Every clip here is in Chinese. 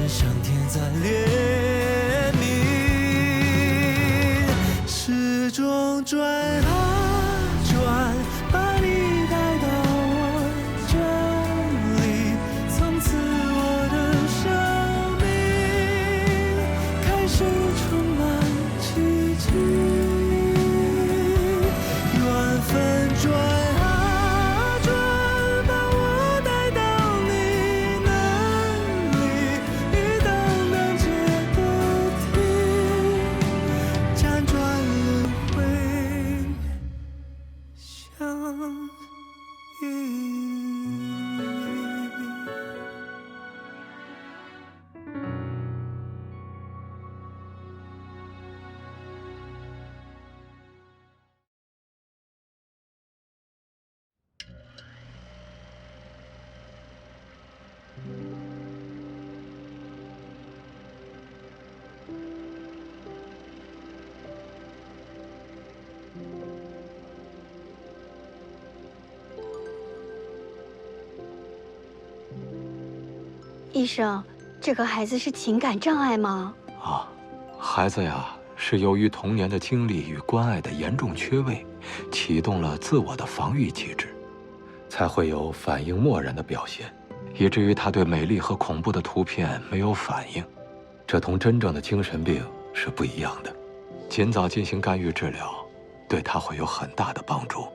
是上天在怜悯，时钟转啊转，把你带到我这里，从此我的生命开始充满奇迹，缘分转啊转，把我带到你那里，一档档接的题，辗转轮回相依。医生，这个孩子是情感障碍吗？啊，孩子呀，是由于童年的经历与关爱的严重缺位，启动了自我的防御机制，才会有反应漠然的表现，以至于他对美丽和恐怖的图片没有反应。这同真正的精神病是不一样的。尽早进行干预治疗，对他会有很大的帮助。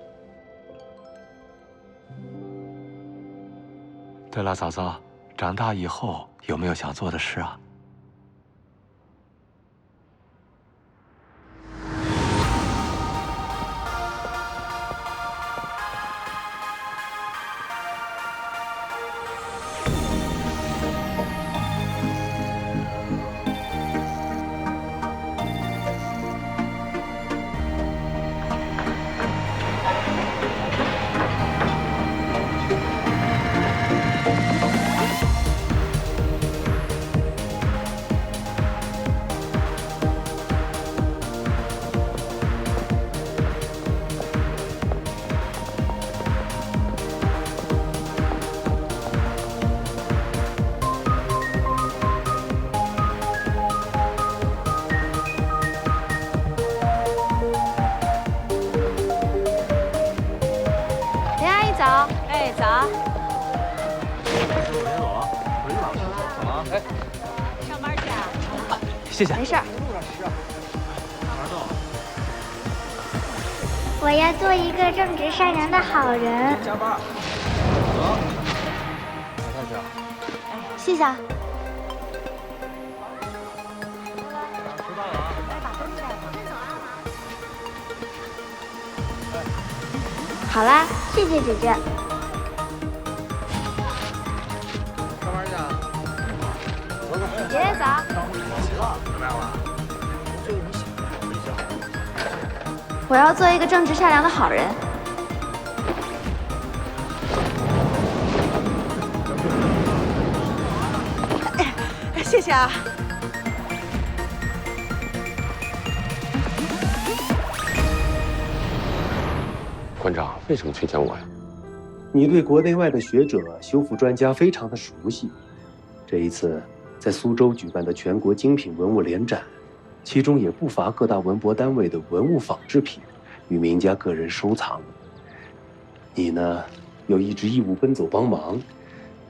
对了，嫂嫂，长大以后有没有想做的事啊？林阿姨早。哎，早。上班去啊？谢谢。没事儿。我要做一个正直善良的好人。加班。走。哪去啊？谢谢啊。吃饭了啊？好啦，谢谢姐姐。上班去啊？爷爷早。怎么样了？我要做一个正直善良的好人。谢谢啊。馆长为什么推荐我呀？你对国内外的学者、修复专家非常的熟悉。这一次在苏州举办的全国精品文物联展，其中也不乏各大文博单位的文物仿制品与名家个人收藏。你呢，又一直义务奔走帮忙，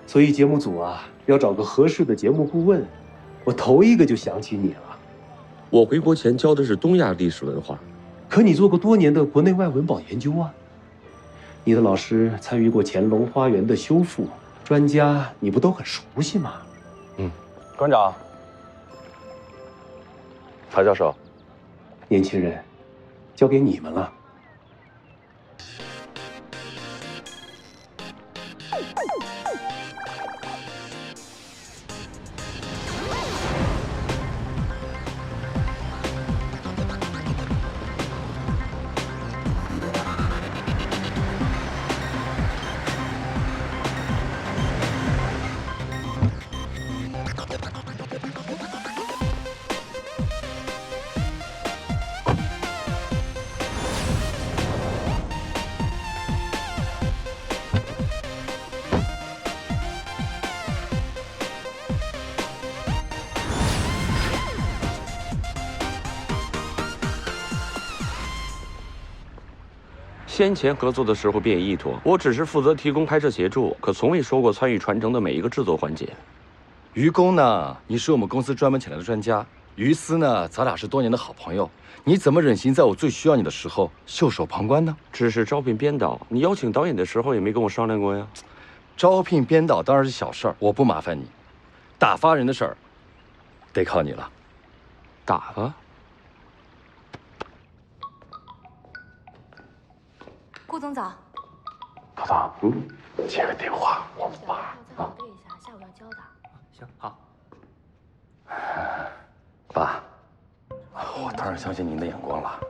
所以节目组啊要找个合适的节目顾问，我头一个就想起你了。我回国前教的是东亚历史文化，可你做过多年的国内外文保研究啊。你的老师参与过乾隆花园的修复，专家你不都很熟悉吗？馆长，曹教授，年轻人，交给你们了。先前合作的时候便已依托，我只是负责提供拍摄协助，可从未说过参与传承的每一个制作环节。于公呢，你是我们公司专门请来的专家；于私呢，咱俩是多年的好朋友，你怎么忍心在我最需要你的时候袖手旁观呢？只是招聘编导，你邀请导演的时候也没跟我商量过呀。招聘编导当然是小事儿，我不麻烦你。打发人的事儿，得靠你了。打发？顾总早。涛涛，接个电话，我爸啊。对一下，下午要交的。行，好。爸，我当然相信您的眼光了。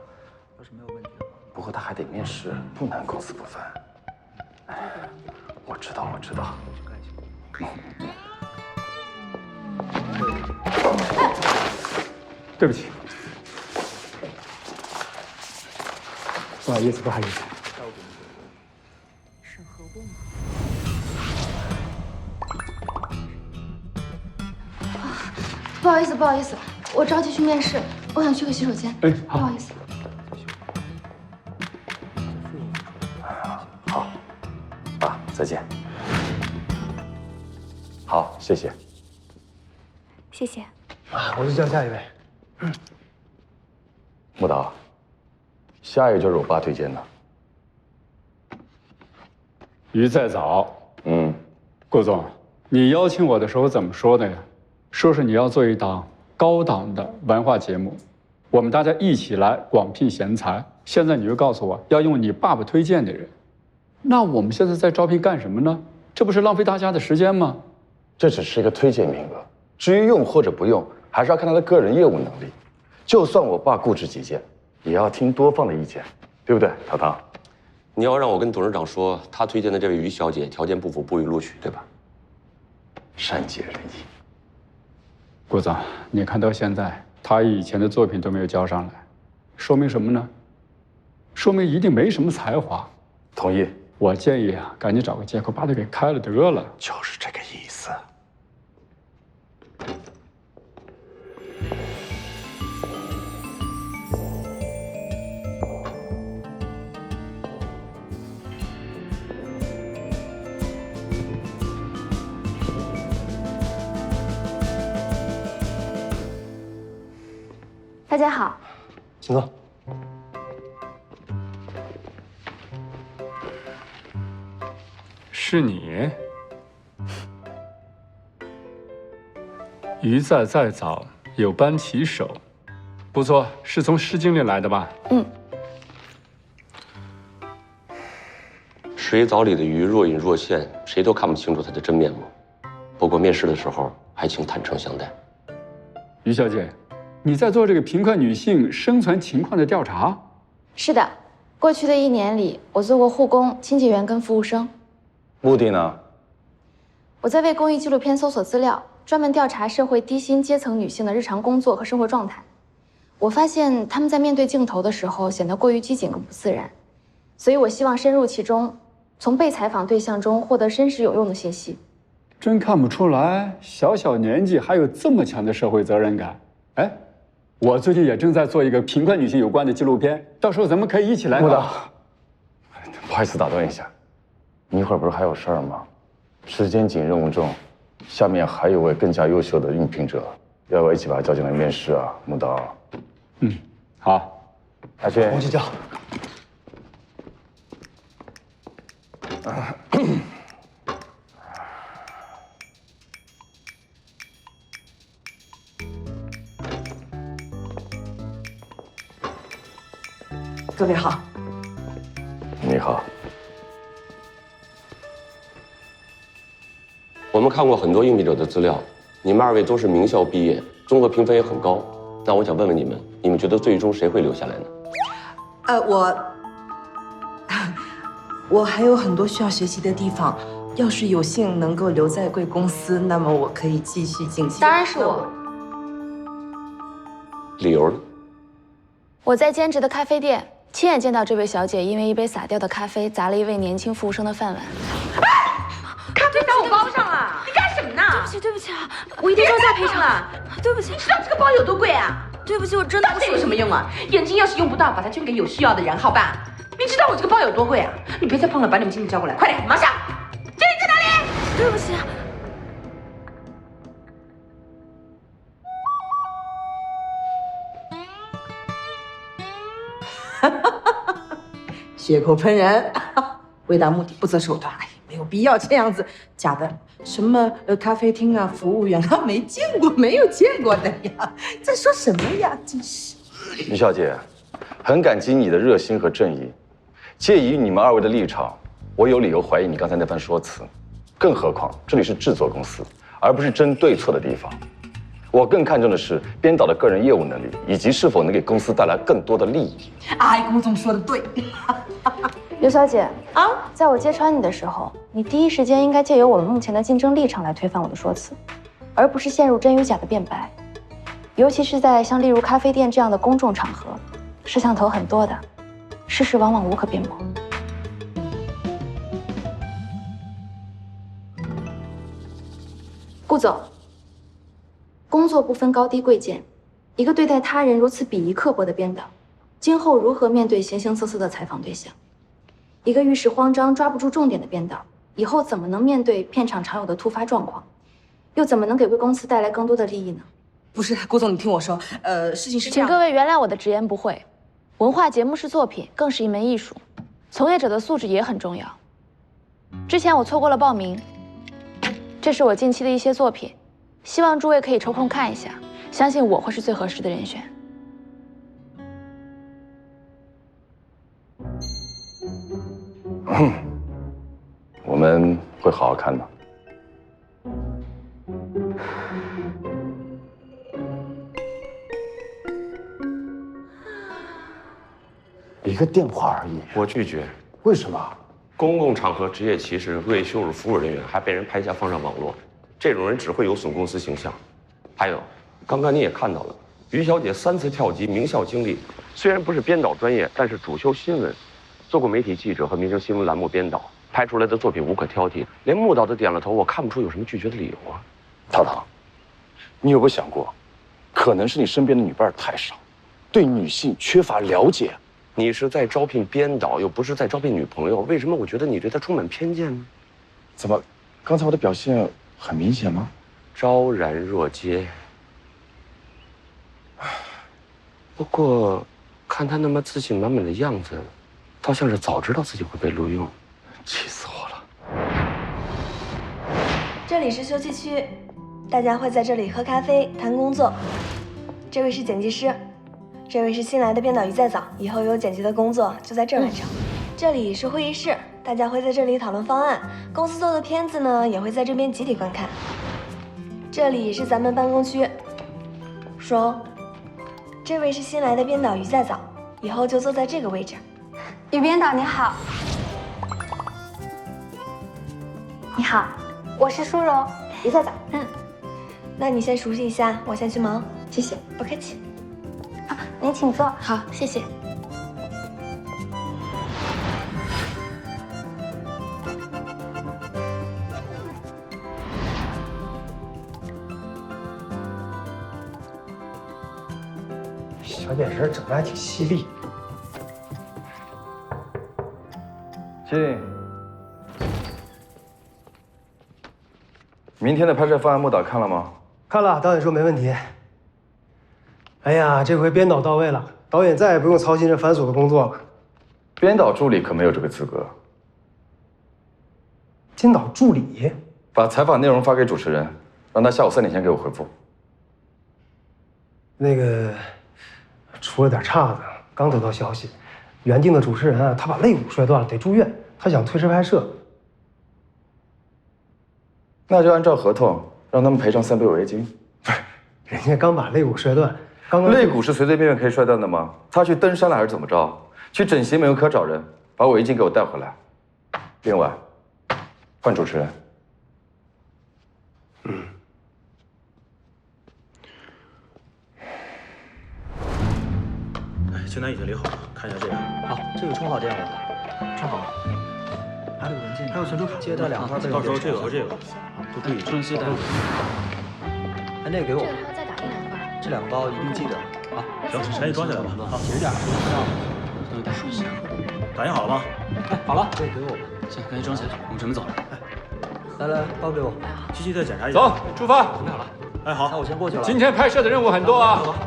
要是没有问题的话，不过他还得面试，不能公私不分。我知道。对不起，不好意思。审核部吗？不好意思，我着急去面试，我想去个洗手间。哎，好，不好意思。好，爸，再见。好，谢谢。谢谢。我去叫下一位。木导，下一个就是我爸推荐的。鱼在早。顾总，你邀请我的时候怎么说的呀？说是你要做一档高档的文化节目，我们大家一起来广聘贤才。现在你又告诉我要用你爸爸推荐的人，那我们现在在招聘干什么呢？这不是浪费大家的时间吗？这只是一个推荐名额，至于用或者不用，还是要看他的个人业务能力。就算我爸固执己见，也要听多方的意见，对不对，涛涛？你要让我跟董事长说，他推荐的这位于小姐条件不符，不予录取，对吧？善解人意。顾总，你看到现在，他以前的作品都没有交上来，说明什么呢？说明一定没什么才华。同意。我建议啊，赶紧找个借口把他给开了得了。就是这个意思。大家好。请坐。是你？鱼在早，有班骑手，不错，是从《诗经》里来的吧？水藻里的鱼若隐若现，谁都看不清楚它的真面目。不过面试的时候，还请坦诚相待。于小姐，你在做这个贫困女性生存情况的调查？是的，过去的1年里，我做过护工、清洁员跟服务生。目的呢？我在为公益纪录片搜索资料，专门调查社会低薪阶层女性的日常工作和生活状态。我发现她们在面对镜头的时候显得过于拘谨和不自然，所以我希望深入其中，从被采访对象中获得真实有用的信息。真看不出来，小年纪还有这么强的社会责任感。哎，我最近也正在做一个贫困女性有关的纪录片，到时候咱们可以一起来。木导，不好意思打断一下，你一会儿不是还有事儿吗？时间紧，任务重，下面还有位更加优秀的应聘者，要不要一起把他叫进来面试啊？木导。好。阿轩，我去叫。各位好。你好。我们看过很多应聘者的资料，你们2位都是名校毕业，综合评分也很高。那我想问问你们觉得最终谁会留下来呢？我还有很多需要学习的地方。要是有幸能够留在贵公司，那么我可以继续进修。当然是我。理由呢？我在兼职的咖啡店，亲眼见到这位小姐因为一杯洒掉的咖啡砸了一位年轻服务生的饭碗。咖啡打我包上了，你干什么呢？对不起啊，我一定照价赔偿了。对不起，你知道这个包有多贵啊？对不起，我真的这有什么用啊？眼睛要是用不到，把它捐给有需要的人，好吧？你知道我这个包有多贵啊？你别再碰了，把你们经理叫过来，快点，马上！经理在哪里？对不起。血口喷人，为达目的不择手段，哎，没有必要这样子。假的什么咖啡厅啊，服务员啊，没见过，没有见过的呀，在说什么呀？真是。于小姐，很感激你的热心和正义。介于你们二位的立场，我有理由怀疑你刚才那番说辞。更何况这里是制作公司，而不是争对错的地方。我更看重的是编导的个人业务能力，以及是否能给公司带来更多的利益。哎，顾总说的对。刘小姐啊，在我揭穿你的时候，你第一时间应该借由我们目前的竞争立场来推翻我的说辞，而不是陷入真与假的辩白。尤其是在像例如咖啡店这样的公众场合，摄像头很多的，事实往往无可辩驳。顾总，工作不分高低贵贱，一个对待他人如此鄙夷刻薄的编导，今后如何面对形形色色的采访对象？一个遇事慌张、抓不住重点的编导，以后怎么能面对片场常有的突发状况？又怎么能给贵公司带来更多的利益呢？不是，顾总，你听我说，事情是这样。请各位原谅我的直言不讳，文化节目是作品，更是一门艺术，从业者的素质也很重要。之前我错过了报名，这是我近期的一些作品，希望诸位可以抽空看一下，相信我会是最合适的人选。我们会好好看的。一个电话而已，我拒绝。为什么？公共场合职业歧视、恶意羞辱服务人员，还被人拍下放上网络，这种人只会有损公司形象。还有，刚刚你也看到了，于小姐3次跳级，名校经历，虽然不是编导专业，但是主修新闻，做过媒体记者和民生新闻栏目编导，拍出来的作品无可挑剔，连穆导都点了头，我看不出有什么拒绝的理由啊。陶陶，你有没有想过，可能是你身边的女伴太少，对女性缺乏了解。你是在招聘编导，又不是在招聘女朋友，为什么我觉得你对她充满偏见呢？怎么，刚才我的表现很明显吗？昭然若揭。不过，看她那么自信满满的样子，倒像是早知道自己会被录用，气死我了。这里是休息区，大家会在这里喝咖啡、谈工作。这位是剪辑师。这位是新来的编导于在早，以后有剪辑的工作就在这儿完成。这里是会议室，大家会在这里讨论方案，公司做的片子呢也会在这边集体观看。这里是咱们办公区。说，这位是新来的编导于在早，以后就坐在这个位置。于编导你好。你好，我是舒柔，于在早。那你先熟悉一下，我先去忙。谢谢，不客气。您请坐。好，谢谢。小眼神整的还挺犀利。进。明天的拍摄方案，穆导看了吗？看了，导演说没问题。哎呀，这回编导到位了，导演再也不用操心这繁琐的工作了。编导助理可没有这个资格。编导助理？把采访内容发给主持人，让他下午3点前给我回复。那个出了点岔子，刚得到消息，原定的主持人啊，他把肋骨摔断了，得住院，他想推迟拍摄。那就按照合同，让他们赔偿3倍违约金。不是，人家刚把肋骨摔断。刚刚肋骨是随随便便可以摔断的吗？他去登山了还是怎么着？去整形美容科找人，把违约金给我带回来。另外，换主持人。清单已经理好了，看一下这个。好，这个冲好电了，冲好了。还有文件，还有存储卡，接待2块备用。到时候这个和这个，好，都注意顺序带。哎，那个给我。再打印2块。这2个包一定记得。好，行，赶紧装起来吧。好，轻点，不要。打印好了吗？哎，好了，给我吧。行，赶紧装起来，我们准备走了。来，包给我，细细再检查一下。走，出发。准备好了。哎，好，那我先过去了。今天拍摄的任务很多啊。走吧。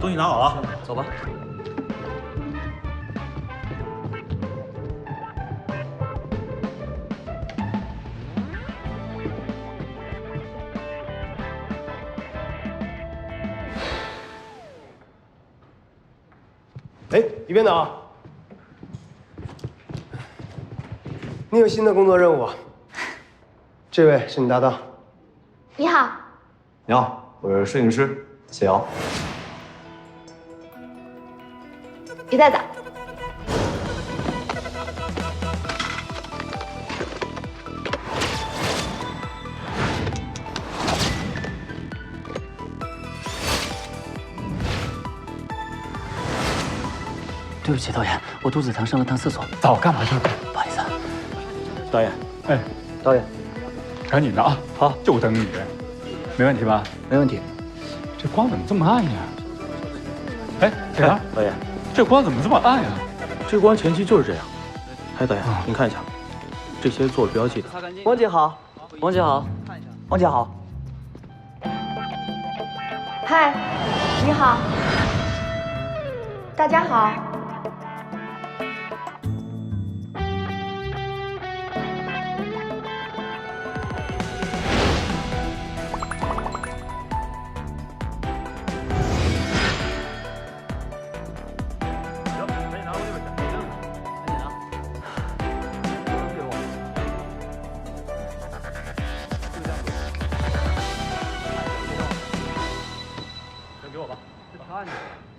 东西拿好了，走吧。哎，一边倒。你有新的工作任务啊？这位是你搭档。你好，你好，我是摄影师谢瑶。于在早。对不起，导演，我肚子疼，上了趟厕所。早干嘛去了？不好意思啊。导演，哎，导演，赶紧的啊！好，就等你，没问题吧？没问题。这光怎么这么暗呀？哎，铁儿，导演，这光怎么这么暗呀？这光前期就是这样。哎，导演，您看一下，这些做了标记的。王姐好，王姐好，王姐好。嗨，你好，大家好。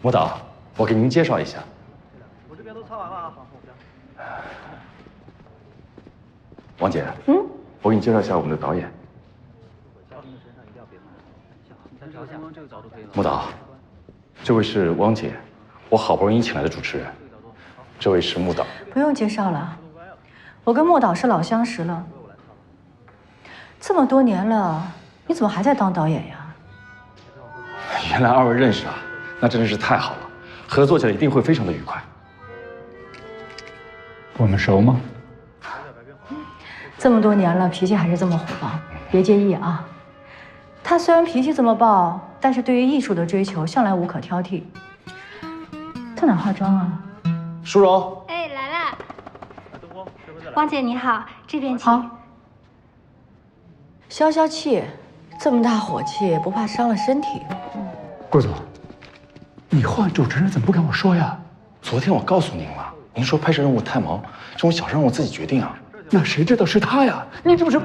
木导，我给您介绍一下，我这边都擦完了啊。王姐，我给你介绍一下我们的导演。木导，这位是汪姐，我好不容易请来的主持人。这位是木导。不用介绍了，我跟莫导是老相识了。这么多年了，你怎么还在当导演呀？原来二位认识啊，那真是太好了，合作起来一定会非常的愉快。我们熟吗？这么多年了，脾气还是这么火爆，别介意啊。他虽然脾气这么暴，但是对于艺术的追求向来无可挑剔。在哪化妆啊？淑荣。哎，来啦！汪姐你好，这边请。好。消消气，这么大火气，不怕伤了身体。顾总，你换主持人怎么不跟我说呀？昨天我告诉您了，您说拍摄任务太忙，这种小事让我自己决定啊。那谁知道是他呀？你这不是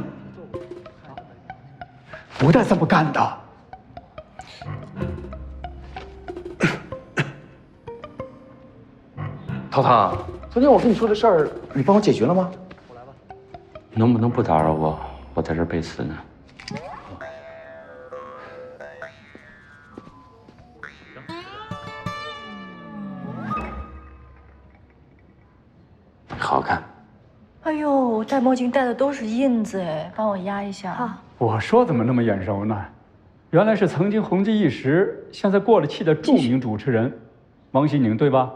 不带这么干的。涛涛，昨天我跟你说的事儿，你帮我解决了吗？能不能不打扰我？我在这儿背词呢。好看。哎呦，戴墨镜戴的都是印子哎，帮我压一下。好。我说怎么那么眼熟呢？原来是曾经红极一时，现在过了气的著名主持人王心宁，对吧？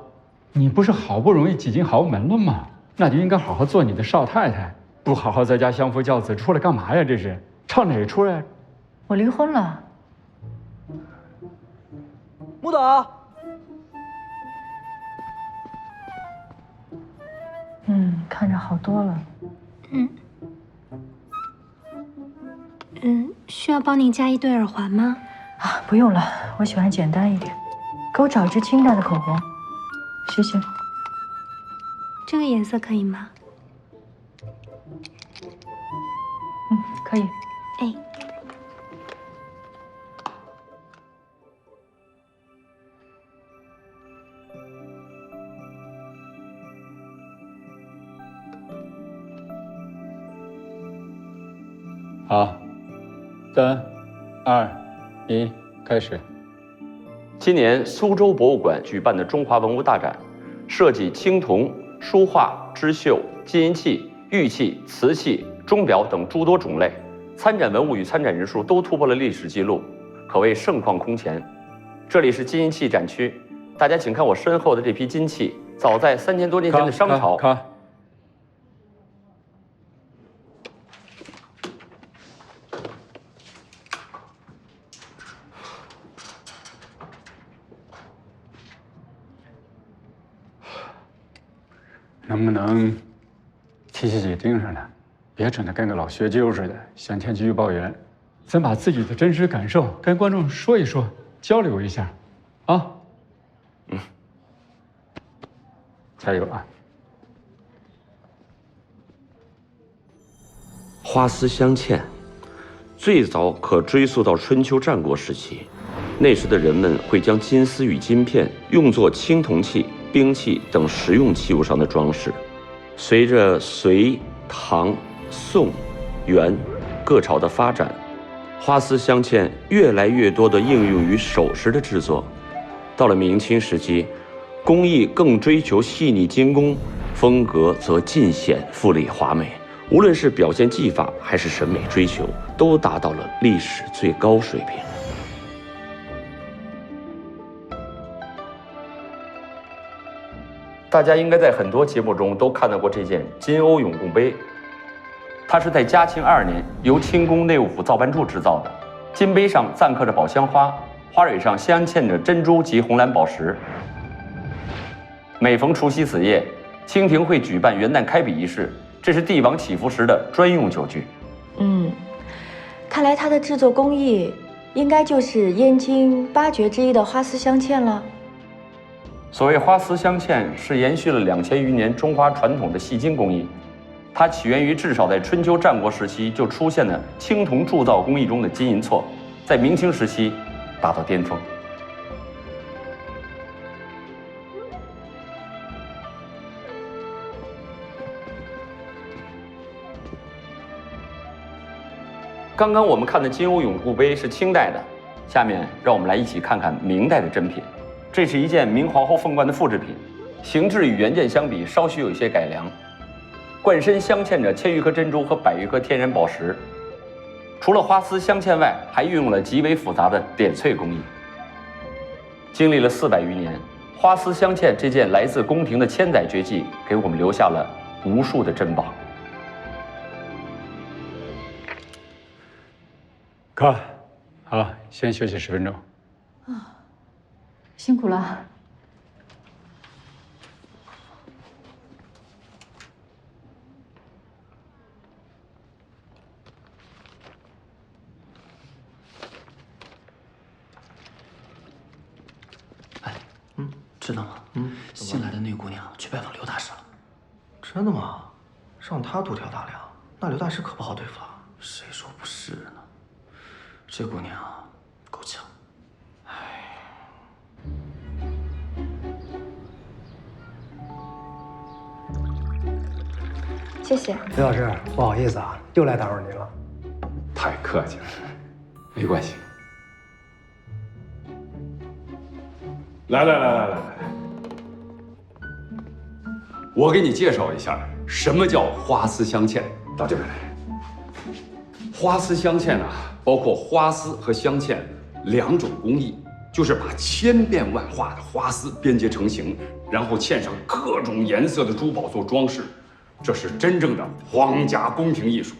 你不是好不容易挤进豪门了吗？那就应该好好做你的少太太，不好好在家相夫教子，出来干嘛呀？这是唱哪出呀？我离婚了。木导。看着好多了。需要帮您加一对耳环吗？啊，不用了，我喜欢简单一点。给我找支清淡的口红，谢谢。这个颜色可以吗？可以。哎。好，3、2、1，开始。今年苏州博物馆举办的中华文物大展，设计青铜、书画、织绣、金银器、玉器、瓷器、钟表等诸多种类，参展文物与参展人数都突破了历史记录，可谓盛况空前。这里是金银器展区，大家请看我身后的这批金器，早在3000多年前的商朝。看。能不能提起几盯上呢？别整得跟个老学究似的，向天气预报员。咱把自己的真实感受跟观众说一说，交流一下，啊？加油啊！花丝镶嵌，最早可追溯到春秋战国时期。那时的人们会将金丝与金片用作青铜器、兵器等实用器物上的装饰。随着隋、唐、宋、元各朝的发展，花丝镶嵌越来越多地应用于首饰的制作。到了明清时期，工艺更追求细腻精工，风格则尽显富丽华美。无论是表现技法还是审美追求，都达到了历史最高水平。大家应该在很多节目中都看到过这件金瓯永贡杯，它是在嘉庆2年由清宫内务府造办处制造的。金杯上錾刻着宝香花，花蕊上镶嵌着珍珠及红蓝宝石。每逢除夕此夜，清廷会举办元旦开笔仪式，这是帝王祈福时的专用酒具。看来它的制作工艺应该就是燕京8绝之一的花丝镶嵌了。所谓花丝镶嵌，是延续了2000余年中华传统的细金工艺。它起源于至少在春秋战国时期就出现的青铜铸造工艺中的金银错，在明清时期达到巅峰。刚刚我们看的金瓯永固杯是清代的，下面让我们来一起看看明代的珍品。这是一件明皇后凤冠的复制品，形制与原件相比稍许有一些改良。冠身镶嵌着1000余颗珍珠和100余颗天然宝石，除了花丝镶嵌外，还运用了极为复杂的点翠工艺。经历了400余年，花丝镶嵌这件来自宫廷的千载绝技，给我们留下了无数的珍宝。看，好，先休息10分钟。辛苦了。知道吗？新来的那个姑娘去拜访刘大师了。真的吗？让他独挑大梁，那刘大师可不好对付了。谁说不是呢？这姑娘够呛。谢谢。刘老师，不好意思啊，又来打扰您了。太客气了，没关系。来，我给你介绍一下什么叫花丝镶嵌。到这边来。花丝镶嵌啊，包括花丝和镶嵌2种工艺，就是把千变万化的花丝编结成型，然后嵌上各种颜色的珠宝做装饰，这是真正的皇家宫廷艺术。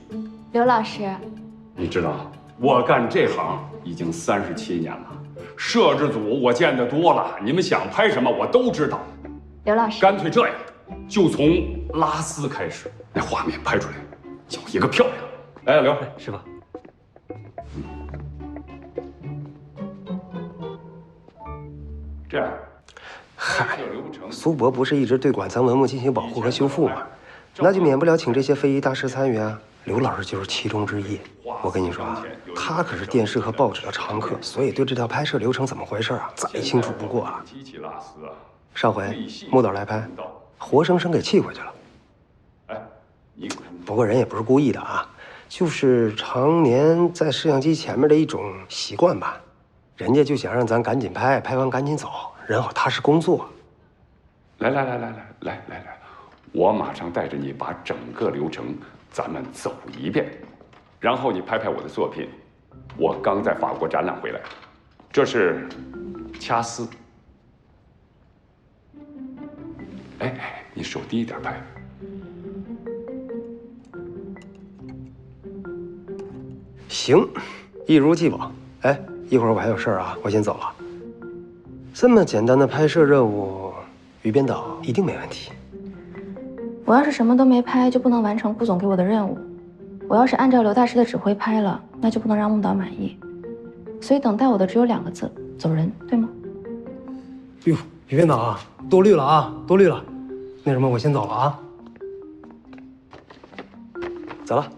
刘老师，你知道我干这行已经37年了，摄制组我见得多了，你们想拍什么我都知道。刘老师，干脆这样，就从拉丝开始，那画面拍出来叫一个漂亮。来，刘师傅。这样，嗨，苏博不是一直对馆藏文物进行保护和修复吗？那就免不了请这些非遗大师参与啊。刘老师就是其中之一。我跟你说啊，他可是电视和报纸的常客，所以对这条拍摄流程怎么回事啊，再清楚不过了。上回木导来拍，活生生给气回去了。不过人也不是故意的啊，就是常年在摄像机前面的一种习惯吧。人家就想让咱赶紧拍，拍完赶紧走，人好踏实工作。来，我马上带着你把整个流程咱们走一遍，然后你拍拍我的作品。我刚在法国展览回来，这是掐丝，哎，你手低一点拍。行，一如既往。哎，一会儿我还有事儿啊，我先走了。这么简单的拍摄任务，于编导一定没问题。我要是什么都没拍，就不能完成顾总给我的任务。我要是按照刘大师的指挥拍了，那就不能让孟导满意。所以等待我的只有2个字：走人，对吗？哟，于编导啊，多虑了啊，多虑了。那什么，我先走了啊。走了。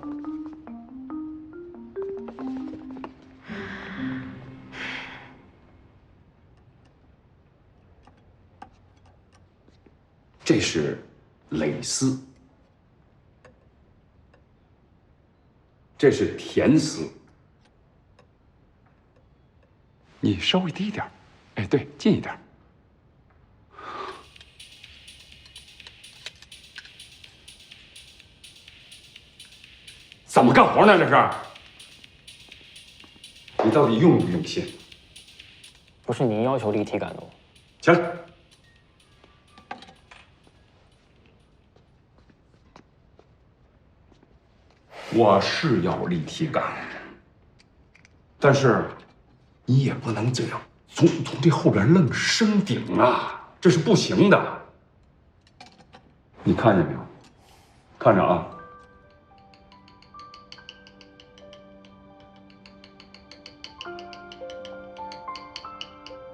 这是蕾丝，这是甜丝。你稍微低一点，哎，对，近一点。怎么干活呢？这是？你到底用不用心？不是您要求立体感的吗？起来。我是要立体感，但是你也不能这样，从这后边愣升顶啊，这是不行的。你看见没有？看着啊。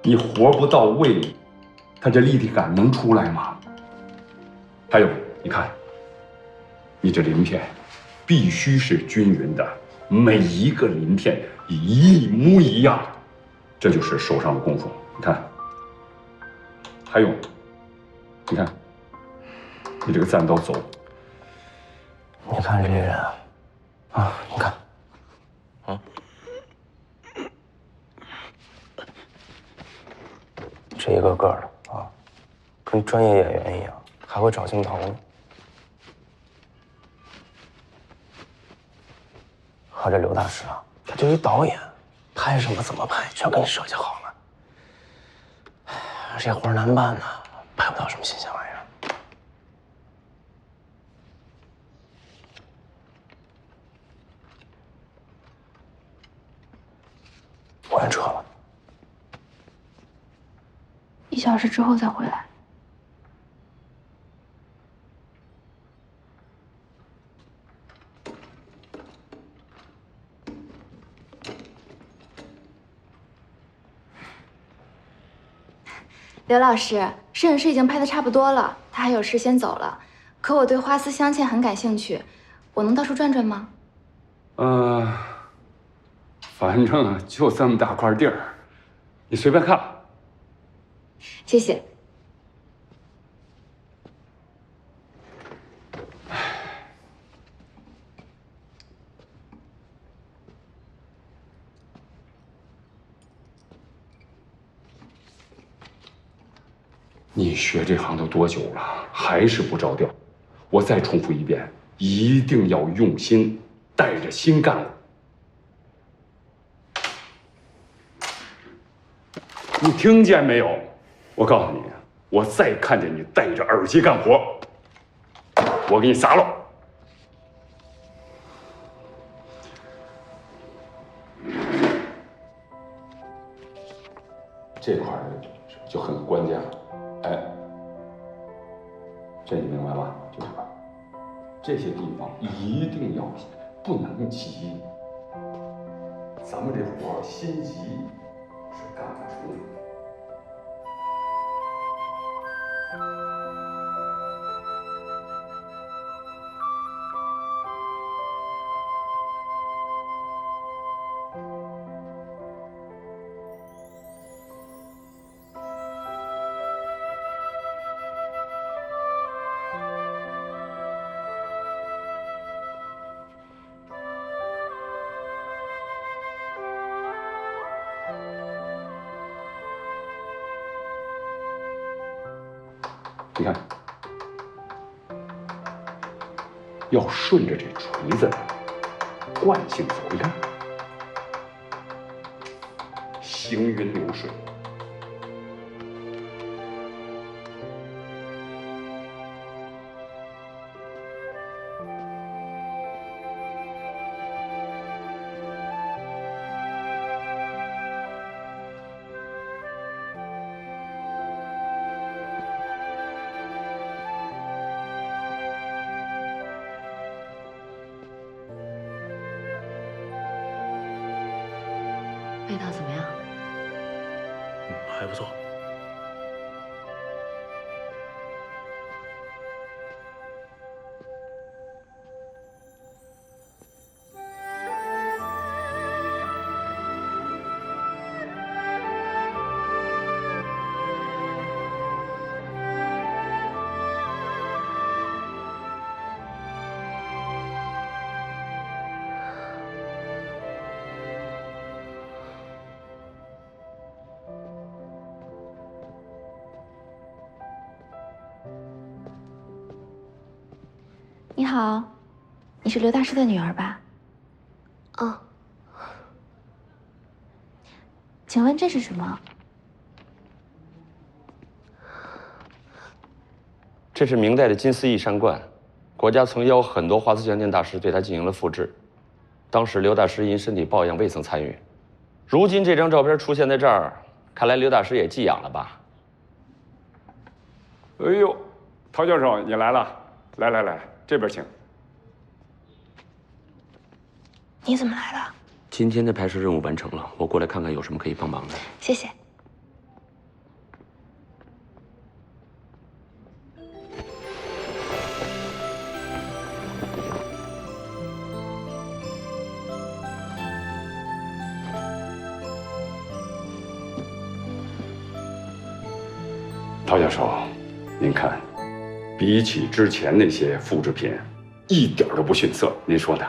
你活不到位，它这立体感能出来吗？还有，你看，你这鳞片必须是均匀的，每一个鳞片一模一样，这就是手上的功夫。你看，还有，你看，你这个战刀走，你看这些人啊，你看，这一个个的啊，跟专业演员一样，还会找镜头呢。和这刘大师啊，他就一导演，拍什么怎么拍，全给你设计好了。哎，这活难办呐，拍不到什么新鲜玩意儿。我先撤了。1小时之后再回来。刘老师，摄影师已经拍的差不多了，他还有事先走了。可我对花丝镶嵌很感兴趣，我能到处转转吗？反正就这么大块地儿，你随便看。谢谢。你学这行都多久了，还是不着调？我再重复一遍，一定要用心，带着心干活。你听见没有？我告诉你，我再看见你戴着耳机干活，我给你砸了。这块就很关键了。哎，这你明白吧？就这块，这些地方一定要不能急。咱们这活心急是干不出的。你看，要顺着这锤子惯性走，你看，行云流水。味道怎么样？还不错。你好，你是刘大师的女儿吧？嗯。请问这是什么？这是明代的金丝翼山冠，国家曾邀很多花丝相间大师对它进行了复制。当时刘大师因身体抱恙未曾参与。如今这张照片出现在这儿，看来刘大师也寄养了吧？哎呦，陶教授你来了，来，这边请。你怎么来了？今天的拍摄任务完成了，我过来看看有什么可以帮忙的。谢谢。陶教授，您看，比起之前那些复制品，一点都不逊色。您说呢？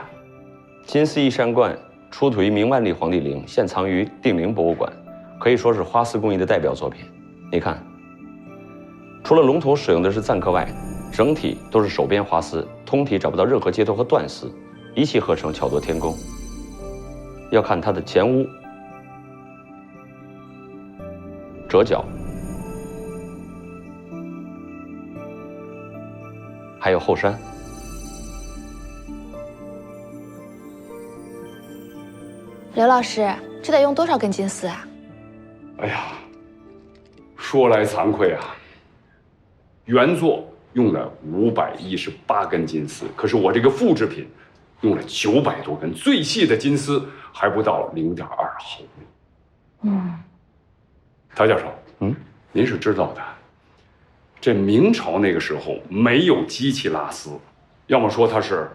金丝翼山冠出土于明万历皇帝陵，现藏于定陵博物馆，可以说是花丝工艺的代表作品。你看，除了龙头使用的是赞刻外，整体都是手编花丝，通体找不到任何接头和断丝，一气呵成，巧夺天工。要看它的前屋、折角，还有后山。刘老师，这得用多少根金丝啊？哎呀，说来惭愧啊，原作用了518根金丝，可是我这个复制品用了900多根，最细的金丝还不到0.2毫米。陶教授，您是知道的，这明朝那个时候没有机器拉丝，要么说它是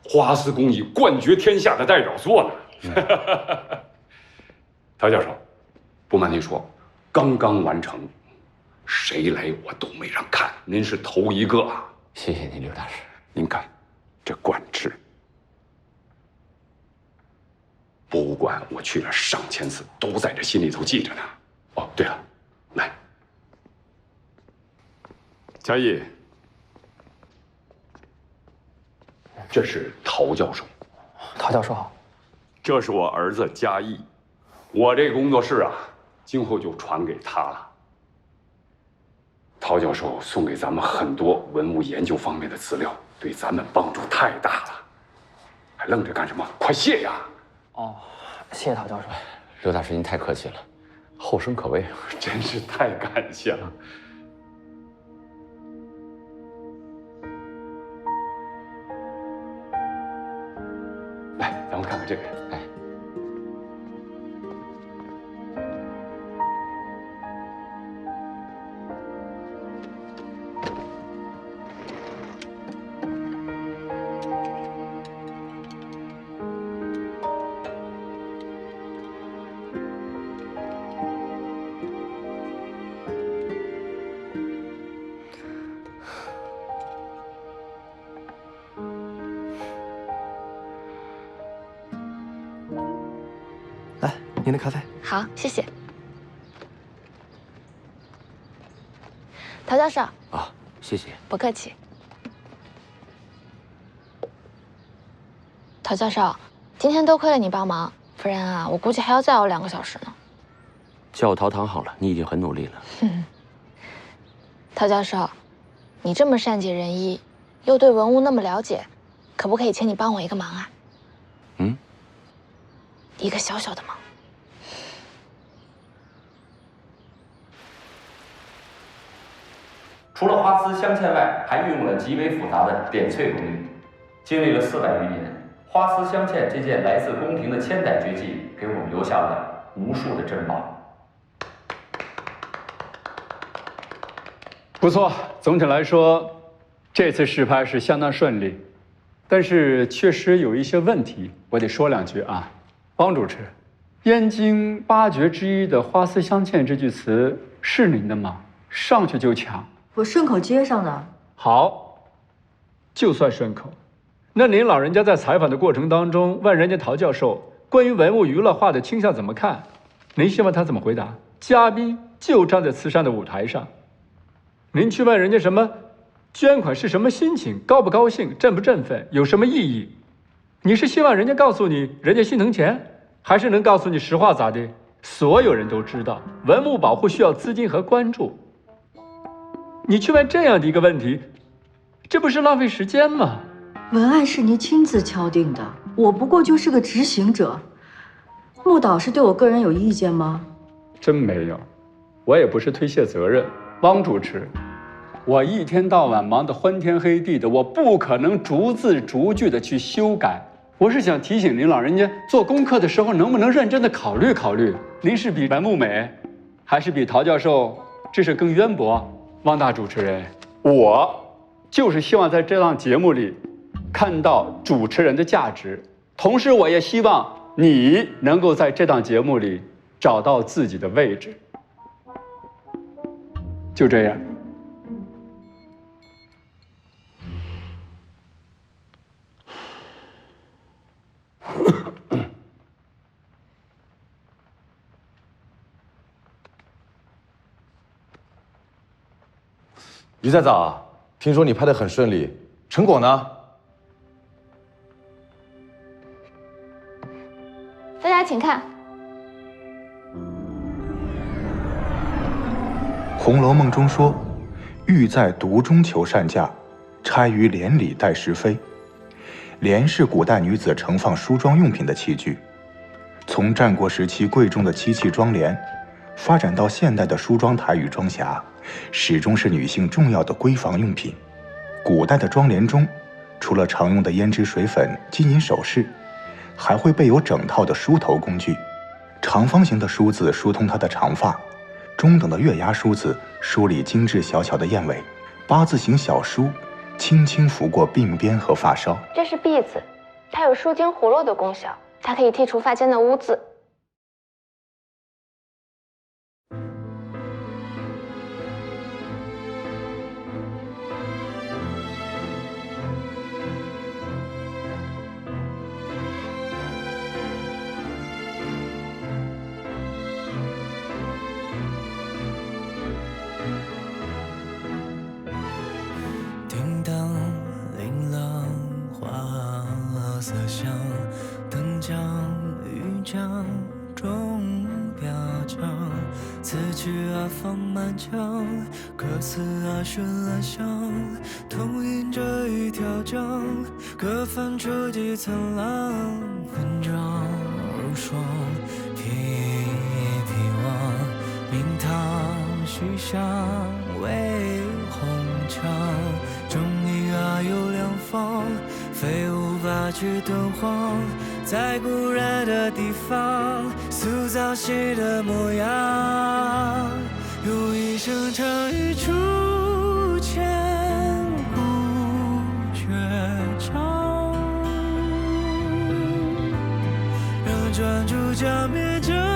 花丝工艺冠绝天下的代表作呢。陶教授，不瞒您说，刚刚完成，谁来我都没让看，您是头一个啊！谢谢您，刘大师。您看，这冠制，博物馆我去了上千次，都在这心里头记着呢。哦，对了，来，嘉义，这是陶教授。陶教授好。这是我儿子嘉义，我这工作室啊，今后就传给他了。陶教授送给咱们很多文物研究方面的资料，对咱们帮助太大了。还愣着干什么？快谢呀！哦，谢谢陶教授。刘大师，您太客气了，后生可畏，真是太感谢了。来，咱们看看这个。您的咖啡。好，谢谢。陶教授啊，谢谢。不客气。陶教授，今天多亏了你帮忙，不然啊，我估计还要再熬2个小时呢。叫我陶唐好了，你已经很努力了。陶教授，你这么善解人意，又对文物那么了解，可不可以请你帮我一个忙啊？一个小小的忙。除了花丝镶嵌外，还运用了极为复杂的点翠工艺。经历了400余年，花丝镶嵌这件来自宫廷的千代绝技，给我们留下了无数的珍宝。不错，总体来说，这次试拍是相当顺利，但是确实有一些问题，我得说两句啊。汪主持，燕京8绝之一的“花丝相嵌”这句词是您的吗？上去就抢？我顺口接上的。好，就算顺口。那您老人家在采访的过程当中问人家陶教授关于文物娱乐化的倾向怎么看，您希望他怎么回答？嘉宾就站在慈善的舞台上，您去问人家什么捐款是什么心情，高不高兴，振不振奋，有什么意义？你是希望人家告诉你人家心疼钱，还是能告诉你实话咋的？所有人都知道文物保护需要资金和关注，你去问这样的一个问题，这不是浪费时间吗？文案是您亲自敲定的，我不过就是个执行者。穆导是对我个人有意见吗？真没有，我也不是推卸责任。汪主持，我一天到晚忙得昏天黑地的，我不可能逐字逐句的去修改。我是想提醒您老人家做功课的时候，能不能认真的考虑考虑，您是比文物美，还是比陶教授知识更渊博？汪大主持人，我就是希望在这档节目里看到主持人的价值，同时我也希望你能够在这档节目里找到自己的位置。就这样。于在早，听说你拍得很顺利，成果呢？大家请看。《红楼梦》中说：“玉在炉中求善价，钗于帘里待时飞。”帘是古代女子盛放梳妆用品的器具，从战国时期贵重的漆器妆帘，发展到现代的梳妆台与妆匣，始终是女性重要的闺房用品。古代的妆帘中，除了常用的胭脂水粉、金银首饰，还会备有整套的梳头工具。长方形的梳子梳通她的长发，中等的月牙梳子梳理精致小巧的燕尾，八字形小梳轻轻拂过鬓边和发梢。这是篦子，它有舒筋活络的功效，它可以剔除发间的污渍。叮当琳琅花色香，灯将玉浆中表彰。此曲啊放满腔，歌词啊顺了香，同饮着一条江，各泛出几层浪，分妆如霜，披披望，明堂徐香为红墙。中影啊有两方，非无法去敦煌，在古人的地方塑造戏的模样。有一声长语出千古绝唱，让专注将灭将。